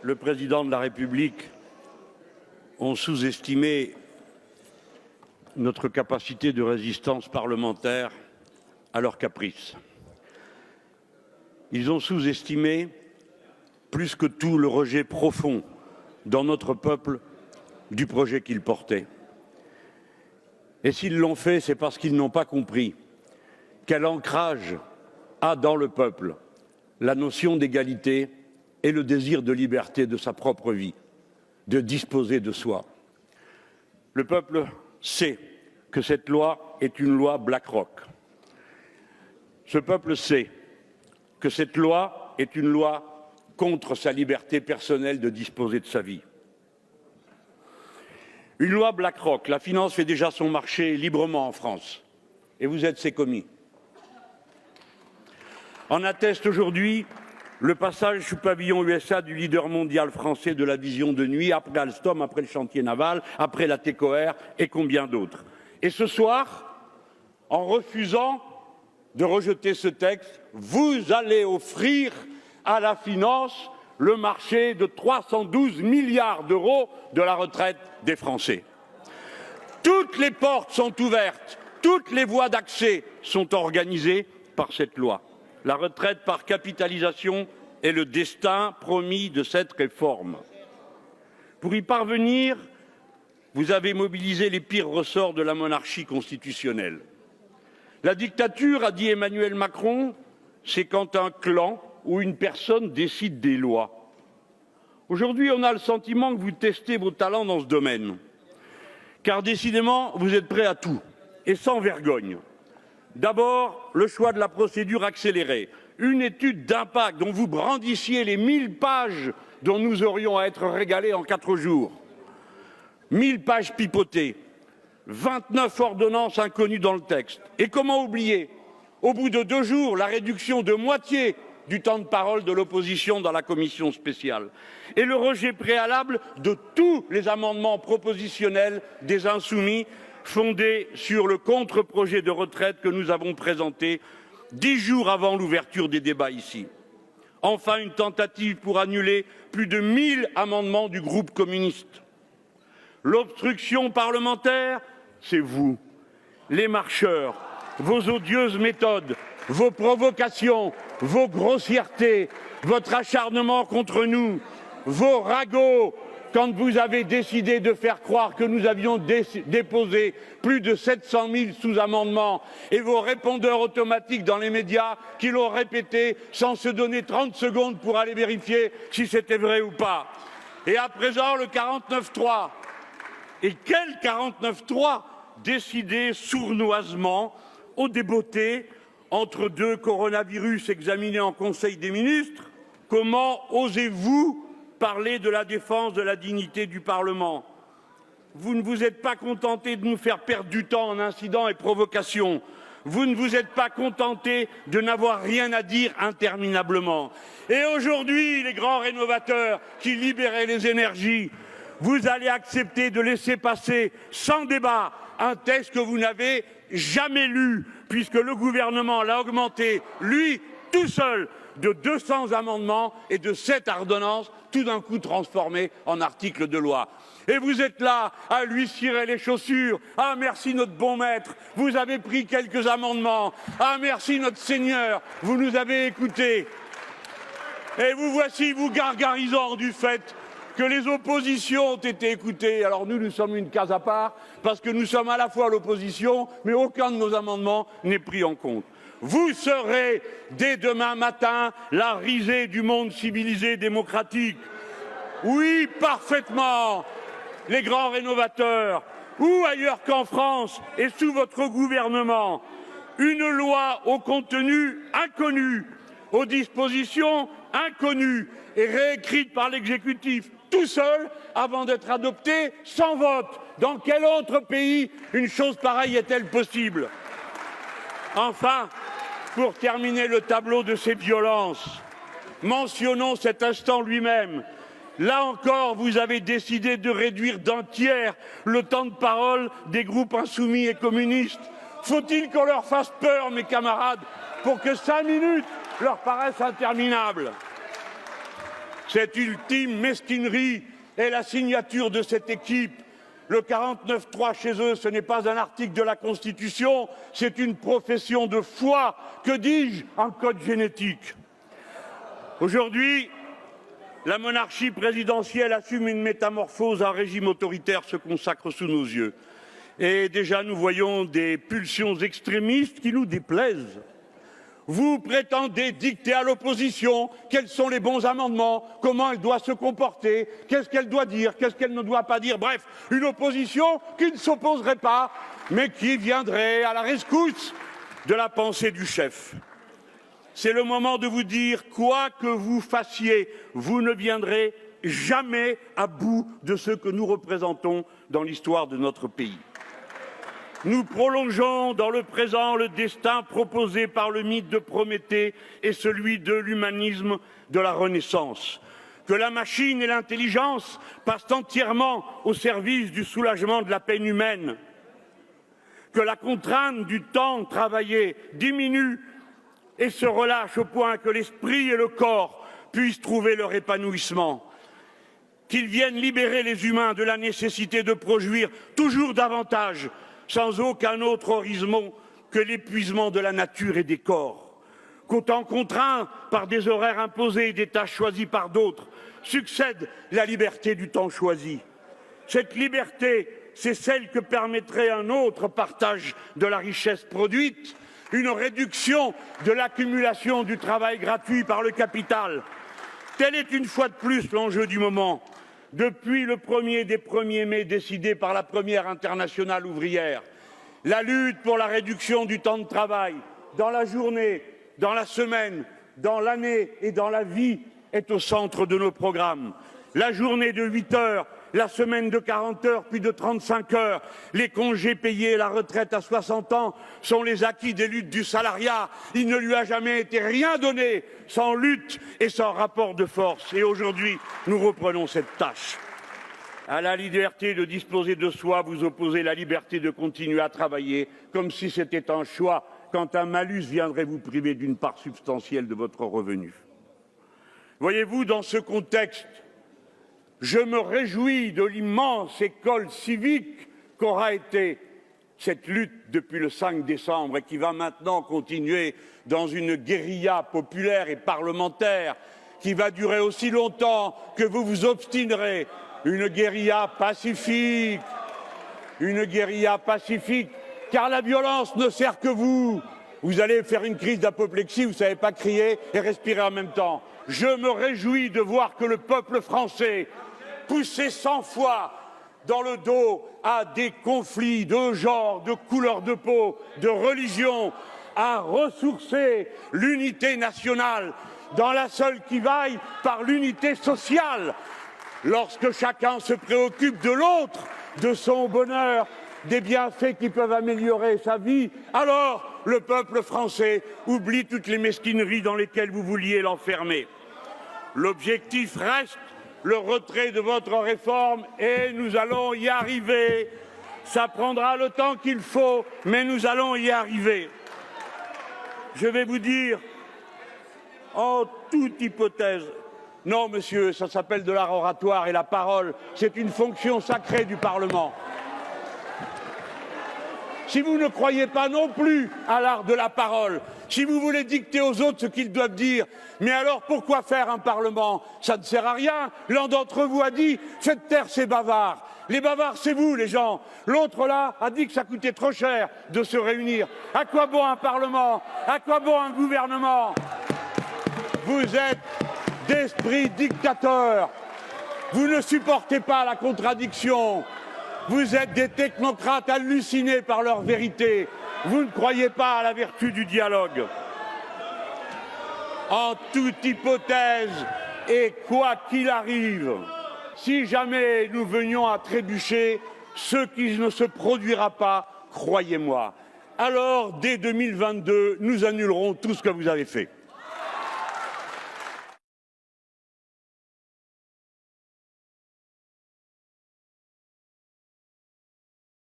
le président de la République ont sous-estimé notre capacité de résistance parlementaire à leurs caprices. Ils ont sous-estimé plus que tout le rejet profond dans notre peuple du projet qu'ils portaient. Et s'ils l'ont fait, c'est parce qu'ils n'ont pas compris quel ancrage a dans le peuple la notion d'égalité et le désir de liberté de sa propre vie, de disposer de soi. Le peuple sait que cette loi est une loi BlackRock. Ce peuple sait que cette loi est une loi contre sa liberté personnelle de disposer de sa vie. Une loi BlackRock, la finance fait déjà son marché librement en France, et vous êtes ses commis. En atteste aujourd'hui le passage sous pavillon USA du leader mondial français de la vision de nuit, après Alstom, après le chantier naval, après la TECOR et combien d'autres. Et ce soir, en refusant de rejeter ce texte, vous allez offrir à la finance le marché de 312 milliards d'euros de la retraite des Français. Toutes les portes sont ouvertes, toutes les voies d'accès sont organisées par cette loi. La retraite par capitalisation est le destin promis de cette réforme. Pour y parvenir, vous avez mobilisé les pires ressorts de la monarchie constitutionnelle. La dictature, a dit Emmanuel Macron, c'est quand un clan ou une personne décide des lois. Aujourd'hui, on a le sentiment que vous testez vos talents dans ce domaine. Car décidément, vous êtes prêts à tout, et sans vergogne. D'abord, le choix de la procédure accélérée, une étude d'impact dont vous brandissiez les 1000 pages dont nous aurions à être régalés en 4 jours. 1000 pages pipotées, 29 ordonnances inconnues dans le texte. Et comment oublier, au bout de 2 jours, la réduction de moitié du temps de parole de l'opposition dans la commission spéciale et le rejet préalable de tous les amendements propositionnels des Insoumis fondés sur le contre-projet de retraite que nous avons présenté 10 jours avant l'ouverture des débats ici. Enfin, une tentative pour annuler plus de 1000 amendements du groupe communiste. L'obstruction parlementaire, c'est vous, les marcheurs, vos odieuses méthodes, vos provocations, vos grossièretés, votre acharnement contre nous, vos ragots, quand vous avez décidé de faire croire que nous avions déposé plus de 700 000 sous-amendements et vos répondeurs automatiques dans les médias qui l'ont répété sans se donner 30 secondes pour aller vérifier si c'était vrai ou pas. Et à présent, le 49.3. Et quel 49.3 décidé sournoisement, au débeauté, entre 2 coronavirus examinés en Conseil des ministres? Comment osez-vous parler de la défense de la dignité du Parlement? Vous ne vous êtes pas contenté de nous faire perdre du temps en incidents et provocations. Vous ne vous êtes pas contenté de n'avoir rien à dire interminablement. Et aujourd'hui, les grands rénovateurs qui libéraient les énergies, vous allez accepter de laisser passer sans débat un texte que vous n'avez jamais lu, puisque le gouvernement l'a augmenté, lui, tout seul, de 200 amendements et de 7 ordonnances, tout d'un coup transformées en articles de loi. Et vous êtes là à lui cirer les chaussures. Ah, merci notre bon maître, vous avez pris quelques amendements. Ah, merci notre Seigneur, vous nous avez écoutés. Et vous voici, vous gargarisant du fait que les oppositions ont été écoutées. Alors nous sommes une case à part, parce que nous sommes à la fois l'opposition, mais aucun de nos amendements n'est pris en compte. Vous serez, dès demain matin, la risée du monde civilisé démocratique. Oui, parfaitement, les grands rénovateurs, où ailleurs qu'en France et sous votre gouvernement, une loi au contenu inconnu, aux dispositions inconnues et réécrite par l'exécutif tout seul avant d'être adoptée sans vote. Dans quel autre pays une chose pareille est-elle possible? Enfin, pour terminer le tableau de ces violences, mentionnons cet instant lui-même. Là encore, vous avez décidé de réduire d'un tiers le temps de parole des groupes insoumis et communistes. Faut-il qu'on leur fasse peur, mes camarades, pour que 5 minutes leur paraissent interminables? Cette ultime mesquinerie est la signature de cette équipe. Le 49.3 chez eux, ce n'est pas un article de la Constitution, c'est une profession de foi, que dis-je, un code génétique. Aujourd'hui, la monarchie présidentielle assume une métamorphose, un régime autoritaire se consacre sous nos yeux. Et déjà, nous voyons des pulsions extrémistes qui nous déplaisent. Vous prétendez dicter à l'opposition quels sont les bons amendements, comment elle doit se comporter, qu'est-ce qu'elle doit dire, qu'est-ce qu'elle ne doit pas dire. Bref, une opposition qui ne s'opposerait pas, mais qui viendrait à la rescousse de la pensée du chef. C'est le moment de vous dire, quoi que vous fassiez, vous ne viendrez jamais à bout de ce que nous représentons dans l'histoire de notre pays. Nous prolongeons dans le présent le destin proposé par le mythe de Prométhée et celui de l'humanisme de la Renaissance. Que la machine et l'intelligence passent entièrement au service du soulagement de la peine humaine. Que la contrainte du temps travaillé diminue et se relâche au point que l'esprit et le corps puissent trouver leur épanouissement. Qu'ils viennent libérer les humains de la nécessité de produire toujours davantage, sans aucun autre horizon que l'épuisement de la nature et des corps. Qu'au temps contraint par des horaires imposés et des tâches choisies par d'autres, succède la liberté du temps choisi. Cette liberté, c'est celle que permettrait un autre partage de la richesse produite, une réduction de l'accumulation du travail gratuit par le capital. Tel est une fois de plus l'enjeu du moment. Depuis le premier des 1er mai décidé par la première internationale ouvrière, la lutte pour la réduction du temps de travail, dans la journée, dans la semaine, dans l'année et dans la vie, est au centre de nos programmes. La journée de 8 heures, la semaine de 40 heures, puis de 35 heures, les congés payés et la retraite à 60 ans sont les acquis des luttes du salariat. Il ne lui a jamais été rien donné sans lutte et sans rapport de force. Et aujourd'hui, nous reprenons cette tâche. À la liberté de disposer de soi, vous opposez la liberté de continuer à travailler, comme si c'était un choix, quand un malus viendrait vous priver d'une part substantielle de votre revenu. Voyez-vous, dans ce contexte, je me réjouis de l'immense école civique qu'aura été cette lutte depuis le 5 décembre et qui va maintenant continuer dans une guérilla populaire et parlementaire qui va durer aussi longtemps que vous vous obstinerez. Une guérilla pacifique, car la violence ne sert que vous. Vous allez faire une crise d'apoplexie, vous ne savez pas crier et respirer en même temps. Je me réjouis de voir que le peuple français, poussé 100 fois dans le dos à des conflits de genre, de couleur de peau, de religion, a ressourcé l'unité nationale dans la seule qui vaille par l'unité sociale. Lorsque chacun se préoccupe de l'autre, de son bonheur, des bienfaits qui peuvent améliorer sa vie, alors le peuple français oublie toutes les mesquineries dans lesquelles vous vouliez l'enfermer. L'objectif reste le retrait de votre réforme et nous allons y arriver. Ça prendra le temps qu'il faut, mais nous allons y arriver. Je vais vous dire, en toute hypothèse, non, monsieur, ça s'appelle de l'art oratoire et la parole, c'est une fonction sacrée du Parlement. Si vous ne croyez pas non plus à l'art de la parole, si vous voulez dicter aux autres ce qu'ils doivent dire, mais alors pourquoi faire un Parlement? Ça ne sert à rien. L'un d'entre vous a dit « faites taire ces bavards ». Les bavards, c'est vous, les gens. L'autre, là, a dit que ça coûtait trop cher de se réunir. À quoi bon un Parlement? À quoi bon un gouvernement? Vous êtes d'esprit dictateur. Vous ne supportez pas la contradiction. Vous êtes des technocrates hallucinés par leur vérité. Vous ne croyez pas à la vertu du dialogue. En toute hypothèse, et quoi qu'il arrive, si jamais nous venions à trébucher, ce qui ne se produira pas, croyez-moi, alors dès 2022, nous annulerons tout ce que vous avez fait.